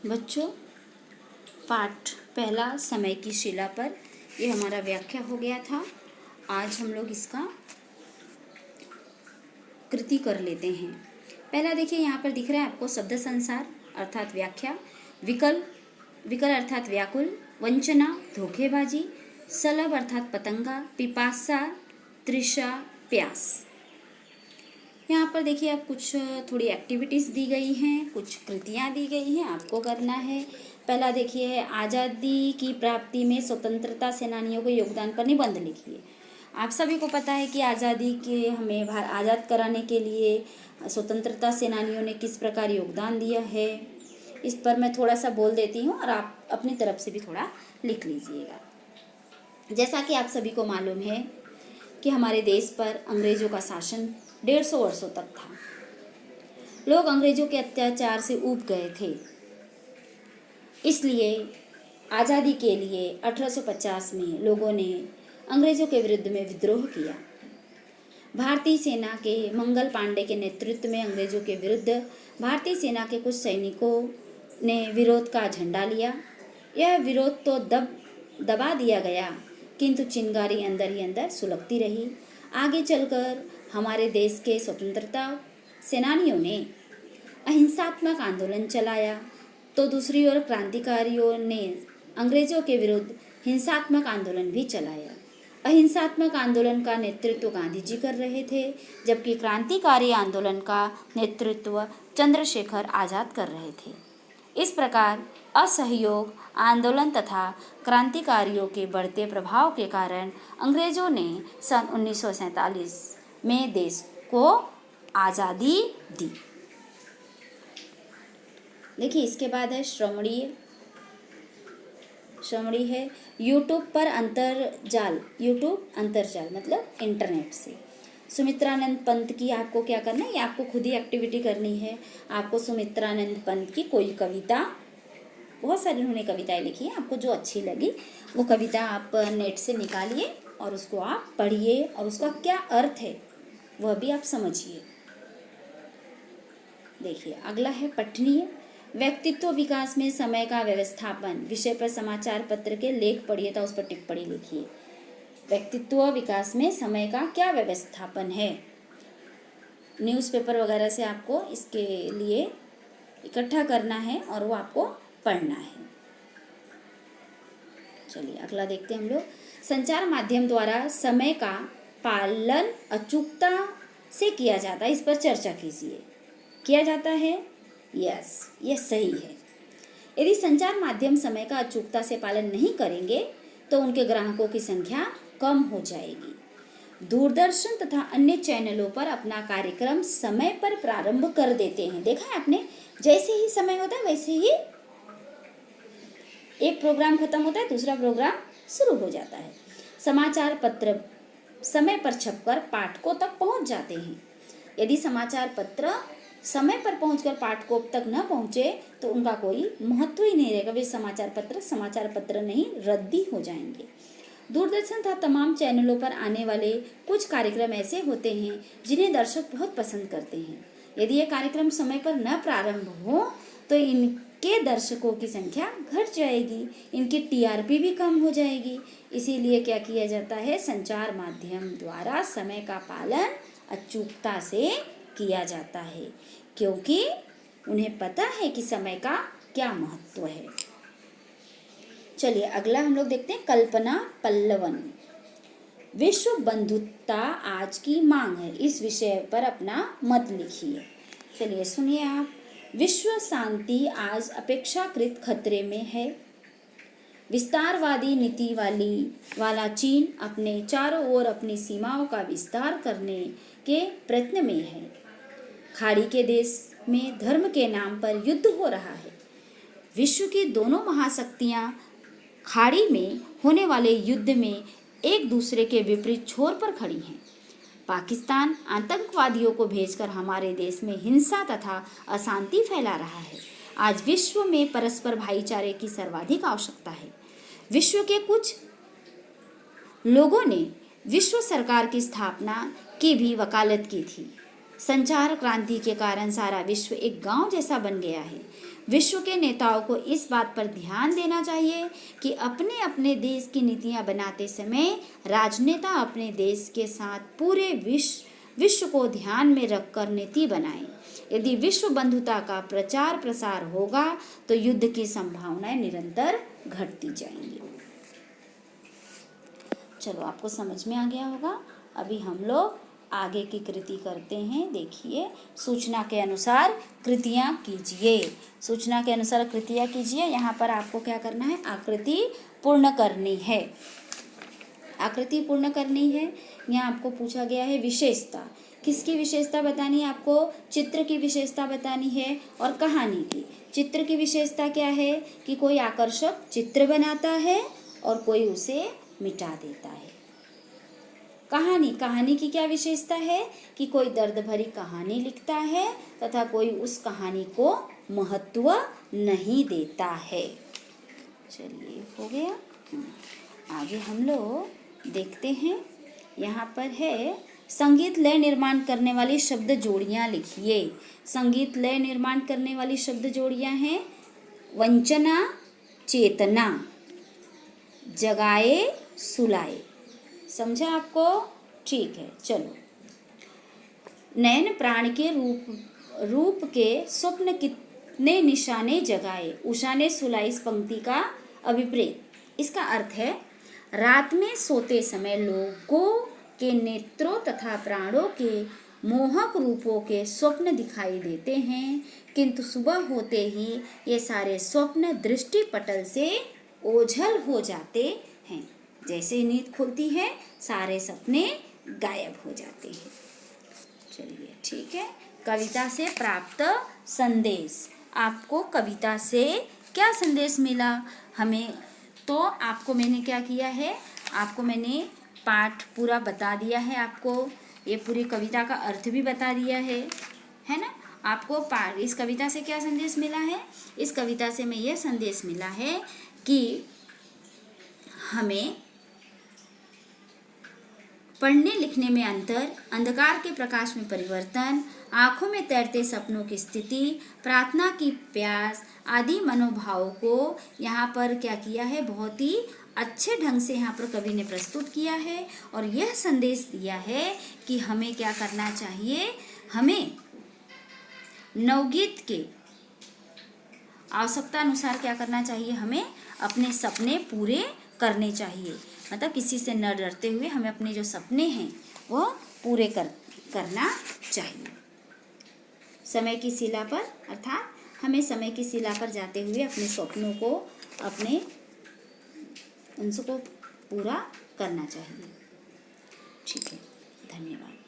बच्चों, पाठ पहला समय की शिला पर ये हमारा व्याख्या हो गया था। आज हम लोग इसका कृति कर लेते हैं। पहला देखिए, यहाँ पर दिख रहा है आपको शब्द संसार अर्थात व्याख्या, विकल विकल अर्थात व्याकुल, वंचना धोखेबाजी, सलभ अर्थात पतंगा, पिपासा तृषा प्यास। यहाँ पर देखिए आप कुछ थोड़ी एक्टिविटीज़ दी गई हैं, कुछ कृतियाँ दी गई हैं, आपको करना है। पहला देखिए है आज़ादी की प्राप्ति में स्वतंत्रता सेनानियों के योगदान पर निबंध लिखिए। आप सभी को पता है कि आज़ादी के हमें आज़ाद कराने के लिए स्वतंत्रता सेनानियों ने किस प्रकार योगदान दिया है, इस पर मैं थोड़ा सा बोल देती हूँ और आप अपनी तरफ से भी थोड़ा लिख लीजिएगा। जैसा कि आप सभी को मालूम है कि हमारे देश पर अंग्रेज़ों का शासन 150 वर्षों तक था। लोग अंग्रेज़ों के अत्याचार से ऊब गए थे, इसलिए आज़ादी के लिए 1850 में लोगों ने अंग्रेज़ों के विरुद्ध में विद्रोह किया। भारतीय सेना के मंगल पांडे के नेतृत्व में अंग्रेज़ों के विरुद्ध भारतीय सेना के कुछ सैनिकों ने विरोध का झंडा लिया। यह विरोध तो दबा दिया गया, किंतु चिंगारी अंदर ही अंदर सुलगती रही। आगे चलकर हमारे देश के स्वतंत्रता सेनानियों ने अहिंसात्मक आंदोलन चलाया, तो दूसरी ओर क्रांतिकारियों ने अंग्रेज़ों के विरुद्ध हिंसात्मक आंदोलन भी चलाया। अहिंसात्मक आंदोलन का नेतृत्व गांधी जी कर रहे थे, जबकि क्रांतिकारी आंदोलन का नेतृत्व चंद्रशेखर आज़ाद कर रहे थे। इस प्रकार असहयोग आंदोलन तथा क्रांतिकारियों के बढ़ते प्रभाव के कारण अंग्रेज़ों ने सन 1947 में देश को आज़ादी दी। देखिए, इसके बाद है श्रमणीय है यूट्यूब अंतरजाल मतलब इंटरनेट से। सुमित्रानंद पंत की आपको क्या करना है, ये आपको खुद ही एक्टिविटी करनी है। आपको सुमित्रानंद पंत की कोई कविता, बहुत सारी उन्होंने कविताएं लिखी हैं, आपको जो अच्छी लगी वो कविता आप नेट से निकालिए और उसको आप पढ़िए और उसका क्या अर्थ है वह भी आप समझिए। देखिए, अगला है पठनीय व्यक्तित्व विकास में समय का व्यवस्थापन विषय पर समाचार पत्र के लेख पढ़िए था, उस पर टिप्पणी लिखिए। व्यक्तित्व विकास में समय का क्या व्यवस्थापन है, न्यूज़पेपर वगैरह से आपको इसके लिए इकट्ठा करना है और वो आपको पढ़ना है। चलिए अगला देखते हैं हम लोग। संचार माध्यम द्वारा समय का पालन अचूकता से किया जाता है, इस पर चर्चा कीजिए। किया जाता है, यस, ये सही है। यदि संचार माध्यम समय का अचूकता से पालन नहीं करेंगे तो उनके ग्राहकों की संख्या कम हो जाएगी। दूरदर्शन तथा अन्य चैनलों पर अपना कार्यक्रम समय पर प्रारंभ कर देते हैं। देखा है आपने, जैसे ही समय होता है वैसे ही एक प्रोग्राम खत्म होता है, दूसरा प्रोग्राम शुरू हो जाता है। समाचार पत्र समय पर छपकर पाठकों तक पहुंच जाते हैं। यदि समाचार पत्र समय पर पहुंचकर पाठकों तक न पहुंचे तो उनका कोई महत्व ही नहीं रहेगा। वे समाचार पत्र नहीं, रद्दी हो जाएंगे। दूरदर्शन तथा तमाम चैनलों पर आने वाले कुछ कार्यक्रम ऐसे होते हैं जिन्हें दर्शक बहुत पसंद करते हैं। यदि ये कार्यक्रम समय पर न प्रारंभ हो तो इनके दर्शकों की संख्या घट जाएगी, इनकी टीआरपी भी कम हो जाएगी। इसीलिए क्या किया जाता है, संचार माध्यम द्वारा समय का पालन अचूकता से किया जाता है, क्योंकि उन्हें पता है कि समय का क्या महत्व है। चलिए अगला हम लोग देखते हैं कल्पना पल्लवन। विश्व बंधुता आज की मांग है, इस विषय पर अपना मत लिखिए। चलिए सुनिए आप। विश्व शांति आज अपेक्षाकृत खतरे में है। विस्तारवादी नीति वाला चीन अपने चारों ओर अपनी सीमाओं का विस्तार करने के प्रयत्न में है। खाड़ी के देश में धर्म के नाम पर युद्ध हो रहा है। विश्व की दोनों महाशक्तियां खाड़ी में होने वाले युद्ध में एक दूसरे के विपरीत छोर पर खड़ी हैं। पाकिस्तान आतंकवादियों को भेजकर हमारे देश में हिंसा तथा अशांति फैला रहा है। आज विश्व में परस्पर भाईचारे की सर्वाधिक आवश्यकता है। विश्व के कुछ लोगों ने विश्व सरकार की स्थापना की भी वकालत की थी। संचार क्रांति के कारण सारा विश्व एक गांव जैसा बन गया है। विश्व के नेताओं को इस बात पर ध्यान देना चाहिए कि अपने अपने देश की नीतियां बनाते समय राजनेता अपने देश के साथ पूरे विश्व को ध्यान में रखकर नीति बनाएं। यदि विश्व बंधुता का प्रचार प्रसार होगा तो युद्ध की संभावनाएं निरंतर घटती जाएंगी। चलो, आपको समझ में आ गया होगा। अभी हम लोग आगे की कृति करते हैं। देखिए, सूचना के अनुसार कृतियाँ कीजिए। सूचना के अनुसार कृतियाँ कीजिए। यहाँ पर आपको क्या करना है? आकृति पूर्ण करनी है। आकृति पूर्ण करनी है। यहाँ आपको पूछा गया है विशेषता। किसकी विशेषता बतानी है आपको? चित्र की विशेषता बतानी है और कहानी की। चित्र की विशेषता क्या है कि कोई आकर्षक चित्र बनाता है और कोई उसे मिटा देता है। कहानी की क्या विशेषता है कि कोई दर्द भरी कहानी लिखता है तथा कोई उस कहानी को महत्व नहीं देता है। चलिए, हो गया। आगे हम लोग देखते हैं। यहाँ पर है संगीत लय निर्माण करने वाली शब्द जोड़ियाँ लिखिए। संगीत लय निर्माण करने वाली शब्द जोड़ियाँ हैं वंचना, चेतना, जगाए, सुलाए। समझा आपको? ठीक है। चलो, नयन प्राण के रूप के स्वप्न कितने निशाने जगाए, उषा ने सुलाई। इस पंक्ति का अभिप्रेत। इसका अर्थ है रात में सोते समय लोगों के नेत्रों तथा प्राणों के मोहक रूपों के स्वप्न दिखाई देते हैं, किंतु सुबह होते ही ये सारे स्वप्न दृष्टि पटल से ओझल हो जाते हैं। जैसे ही नींद खुलती है सारे सपने गायब हो जाते हैं। चलिए, ठीक है। कविता से प्राप्त संदेश। आपको कविता से क्या संदेश मिला? हमें तो आपको मैंने क्या किया है, आपको मैंने पाठ पूरा बता दिया है। आपको ये पूरी कविता का अर्थ भी बता दिया है ना। आपको इस कविता से क्या संदेश मिला है? इस कविता से हमें यह संदेश मिला है कि हमें पढ़ने लिखने में अंतर, अंधकार के प्रकाश में परिवर्तन, आँखों में तैरते सपनों की स्थिति, प्रार्थना की प्यास आदि मनोभावों को यहाँ पर क्या किया है, बहुत ही अच्छे ढंग से यहाँ पर कवि ने प्रस्तुत किया है और यह संदेश दिया है कि हमें क्या करना चाहिए। हमें नवगीत के आवश्यकता अनुसार क्या करना चाहिए, हमें अपने सपने पूरे करने चाहिए। मतलब किसी से न डरते हुए हमें अपने जो सपने हैं वो पूरे करना चाहिए। समय की शिला पर, अर्थात हमें समय की शिला पर जाते हुए अपने स्वप्नों को, उनको पूरा करना चाहिए। ठीक है, धन्यवाद।